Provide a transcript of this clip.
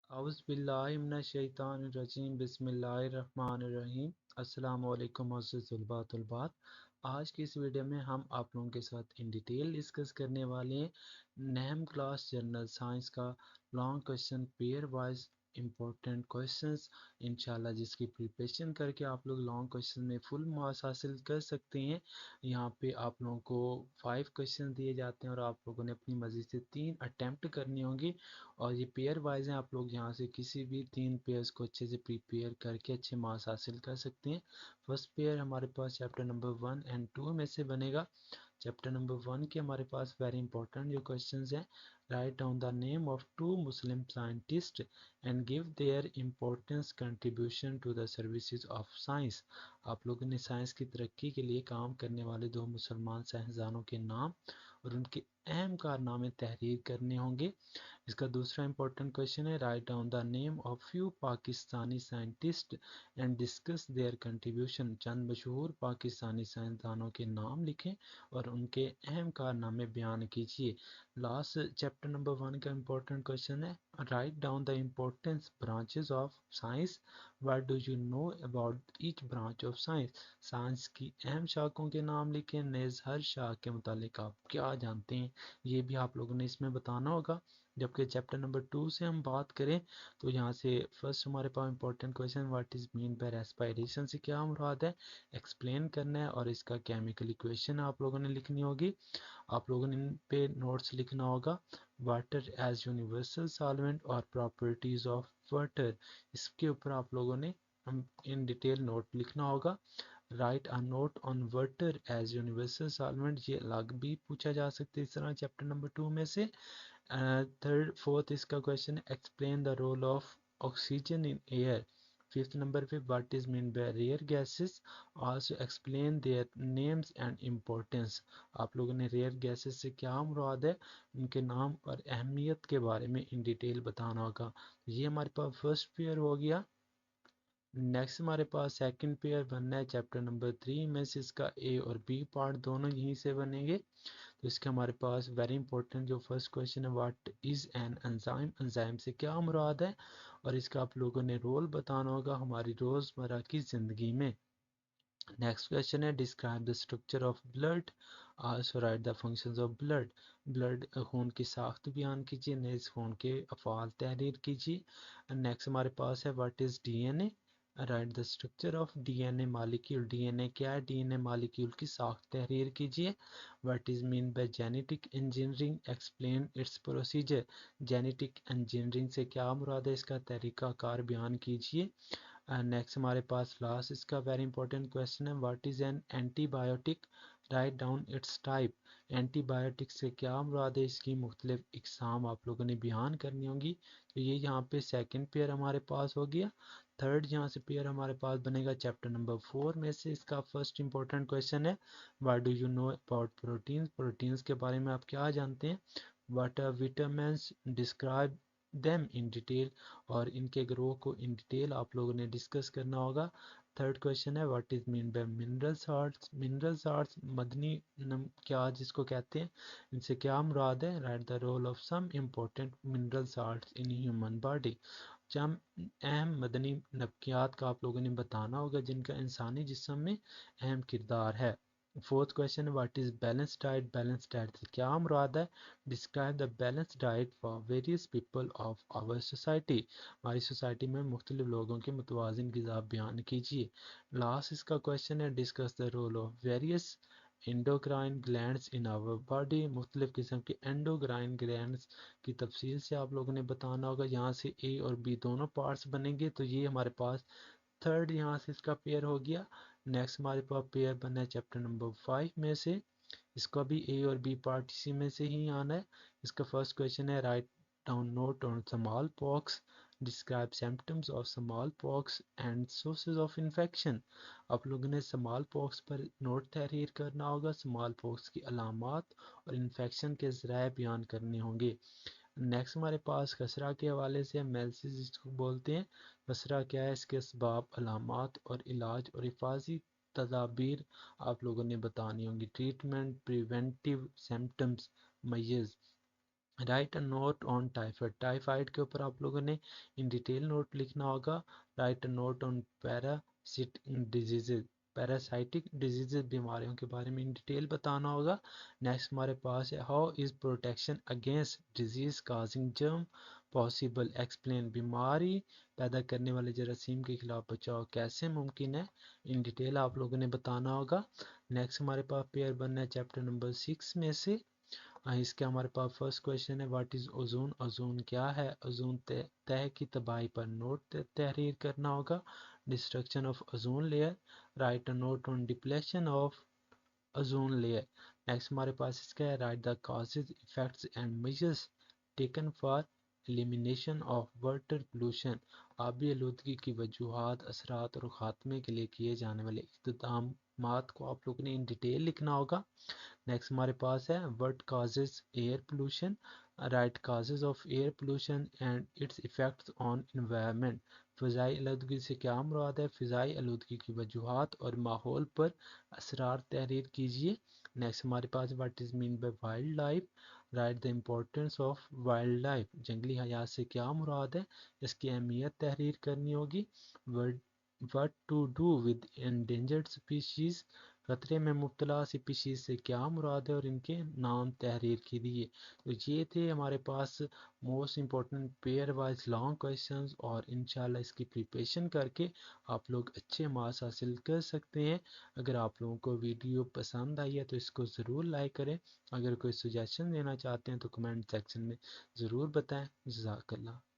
اعوذ باللہ من الشیطان الرجیم بسم اللہ الرحمن الرحیم۔ السلام علیکم معزز طلباء۔ آج کی اس ویڈیو میں ہم آپ لوگوں کے ساتھ ان ڈیٹیل ڈسکس کرنے والے ہیں نیم کلاس جنرل سائنس کا long question pair wise important questions انشاءاللہ، جس کی پریپریشن کر کے آپ لوگ لانگ کویشچن میں فل مارکس حاصل کر سکتے ہیں۔ یہاں پہ آپ لوگوں کو 5 کویشچن دیے جاتے ہیں اور آپ لوگوں نے اپنی مرضی سے 3 اٹیمپٹ کرنی ہوں گی، اور یہ پیئر وائز ہیں۔ آپ لوگ یہاں سے کسی بھی 3 پیئرز کو اچھے سے پریپیئر کر کے اچھے مارکس حاصل کر سکتے ہیں۔ فرسٹ پیئر ہمارے پاس چیپٹر نمبر 1 اینڈ 2 میں سے بنے گا۔ چیپٹر نمبر 1 کے ہمارے پاس ویری امپورٹنٹ جو کویشچنز ہیں، write down the name of 2 Muslim scientist and give their importance contribution to the services of science. آپ لوگوں نے سائنس کی ترقی کے لیے کام کرنے والے 2 مسلمان سائنسدانوں کے نام اور ان کے اہم کارنامے تحریر کرنے ہوں گے۔ اس کا دوسرا امپورٹنٹ کویشچن ہے، write down the name of few Pakistani scientist and discuss their contribution. چند مشہور پاکستانی سائنسدانوں کے نام لکھیں اور ان کے اہم کارنامے بیان کیجیے۔ لاسٹ چیپٹر نمبر 1 کا امپورٹنٹ کویشچن ہے، write down the important branches of science, what do you know about each branch of science. Science کی اہم شاخوں کے نام لکھیں، نیز ہر شاخ کے متعلق آپ کیا جانتے ہیں یہ بھی آپ لوگوں نے اس میں بتانا ہوگا۔ جبکہ چیپٹر نمبر 2 سے ہم بات کریں تو یہاں سے فرسٹ ہمارے پاس important question, what is main by respiration سے کیا مراد ہے، ایکسپلین کرنا ہے، اور اس کا کیمیکل ایکویشن آپ لوگوں نے لکھنی ہوگی۔ آپ لوگوں نے ان پہ نوٹس لکھنا ہوگا، واٹر ایز یونیورسل سالوینٹ اور پراپرٹیز آف واٹر، اس کے اوپر آپ لوگوں نے ان ڈیٹیل نوٹ لکھنا ہوگا۔ Write a note on water as universal solvent, یہ الگ بھی پوچھا جا سکتا ہے اس طرح چیپٹر نمبر 2 میں سے۔ فورتھ اس کا کویشچن ہے، explain the role of oxygen in air. Fifth number پہ، what is main by rare gases, also explain their names and importance. آپ لوگوں نے ریئر گیسز سے کیا مراد ہے، ان کے نام اور اہمیت کے بارے میں ان ڈیٹیل بتانا ہوگا۔ یہ ہمارے پاس فرسٹ پیئر ہو گیا۔ نیکسٹ ہمارے پاس سیکنڈ پیئر بننا ہے چیپٹر نمبر 3 میں سے، اس کا اے اور بی پارٹ دونوں یہیں سے بنیں گے۔ تو اس کے ہمارے پاس ویری امپورٹنٹ جو فرسٹ کویشچن ہے، what is N enzyme, enzyme سے کیا مراد ہے، اور اس کا آپ لوگوں نے رول بتانا ہوگا ہماری روزمرہ کی زندگی میں۔ نیکسٹ کویشچن ہے، describe the structure of blood, also write the functions of blood. Blood خون کی ساخت بیان کیجیے، نیز خون کے افعال تحریر کیجیے۔ نیکسٹ ہمارے پاس ہے، what is D N A, write the structure of D N A molecule. D N A کیا ہے، ڈی این اے مالیکیول کی ساخت تحریر کیجیے۔ What is main by genetic engineering, explain its procedure. Genetic engineering سے کیا مراد ہے، اس کا طریقہ کار بیان کیجیے۔ نیکسٹ ہمارے پاس لاسٹ اس کا ویری امپورٹنٹ کویشچن ہے، what is an antibiotic, write down its type. Antibiotic سے کیا مراد ہے، اس کی مختلف اقسام آپ لوگوں نے بیان کرنی ہوں گی۔ تو یہ یہاں پہ سیکنڈ پیئر ہمارے پاس ہو گیا۔ تھرڈ یہاں سے پیئر ہمارے پاس بنے گا چیپٹر نمبر 4 میں سے، اس کا فرسٹ امپورٹنٹ کویشچن ہے، what do you know about proteins, proteins کے بارے میں آپ کیا جانتے ہیں۔ What are vitamins, describe them in detail, اور ان کے گروہ کو ان ڈیٹیل آپ لوگوں نے ڈسکس کرنا ہوگا۔ تھرڈ کویشچن ہے، what is mean by mineral Salts, mineral Salts مدنی کیا جس کو کہتے ہیں، ان سے کیا مراد ہے، write the role of some important mineral salts in human body. چند اہم مدنی نبکیات کا آپ لوگوں نے بتانا ہوگا جن کا انسانی جسم میں اہم کردار ہے۔ Fourth question, what is balance diet, balance diet سے کیا مراد ہے، describe the balance diet for various people of our society, ہماری سوسائٹی میں مختلف لوگوں کے متوازن غذا بیان کیجیے۔ لاسٹ اس کا کویشچن ہے، discuss the role of various endocrine glands in our body, مختلف قسم کے انڈوکرائن گلینڈز کی تفصیل سے آپ لوگوں نے بتانا ہوگا۔ یہاں سے اے اور بی دونوں پارٹس بنیں گے، تو یہ ہمارے پاس تھرڈ یہاں سے اس کا پیئر ہو گیا۔ نیکسٹ ہمارے پاس پیئر بننا ہے چیپٹر نمبر 5 میں سے، اس کا بھی اے اور بی پارٹ اسی میں سے ہی آنا ہے۔ اس کا فرسٹ کویشچن ہے، write down note on small pox, describe symptoms of small pox and sources of infection. آپ لوگوں نے اسمال پاکس پر نوٹ تحریر کرنا ہوگا، اسمال پاکس کی علامات اور انفیکشن کے ذرائع بیان کرنے ہوں گے۔ نیکسٹ ہمارے پاس خسرہ کے حوالے سے میلسس جس کو بولتے ہیں، خسرہ کیا ہے، اس کے اسباب، علامات اور علاج اور حفاظتی تدابیر آپ لوگوں نے بتانی ہوں گی۔ ٹریٹمنٹ، پریونٹیو سمپٹمز، میز۔ Write a note on typhoid, typhoid کے اوپر آپ لوگوں نے ان ڈیٹیل نوٹ لکھنا ہوگا. Write a note on parasitic disease, بیماریوں کے بارے میں ان ڈیٹیل بتانا ہوگا. نیکسٹ ہمارے پاس ہے how is protection against disease causing جرم پاسبل، ایکسپلین، بیماری پیدا کرنے والے جراثیم کے خلاف بچاؤ کیسے ممکن ہے، ان ڈیٹیل آپ لوگوں نے بتانا ہوگا. نیکسٹ ہمارے پاس پیئر بننا ہے چیپٹر نمبر 6 میں سے. اس کے ہمارے پاس فرسٹ کویشچن ہے واٹ از اوزون، اوزون کیا ہے، اوزون تہ کی تباہی پر نوٹ تحریر کرنا ہوگا. Destruction of ozone layer, write a note on depletion of ozone layer. Next ہمارے پاس اس کا ہے write the causes effects and measures taken for elimination of water pollution, آبی آلودگی کی وجوہات، اثرات اور خاتمے کے لیے کیے جانے والے اقدامات کو آپ لوگوں نے ان ڈیٹیل لکھنا ہوگا. نیکسٹ ہمارے پاس ہے what causes air pollution، right causes of air pollution and its effects on environment، فضائی آلودگی سے کیا مراد ہے، فضائی آلودگی کی وجوہات اور ماحول پر اثرات تحریر کیجیے. نیکسٹ ہمارے پاس what is mean by wildlife، write the importance of wildlife، جنگلی حیات سے کیا مراد ہے، اس کی اہمیت تحریر کرنی ہوگی. what to do with endangered species، خطرے میں مبتلا سپیشیز سے کیا مراد ہے اور ان کے نام تحریر کیجیے. تو یہ تھے ہمارے پاس most important pair wise long questions, اور انشاءاللہ اس کی پریپریشن کر کے آپ لوگ اچھے مارکس حاصل کر سکتے ہیں. اگر آپ لوگوں کو ویڈیو پسند آئی ہے تو اس کو ضرور لائک کریں، اگر کوئی سجیشن دینا چاہتے ہیں تو کمنٹ سیکشن میں ضرور بتائیں. جزاک اللہ.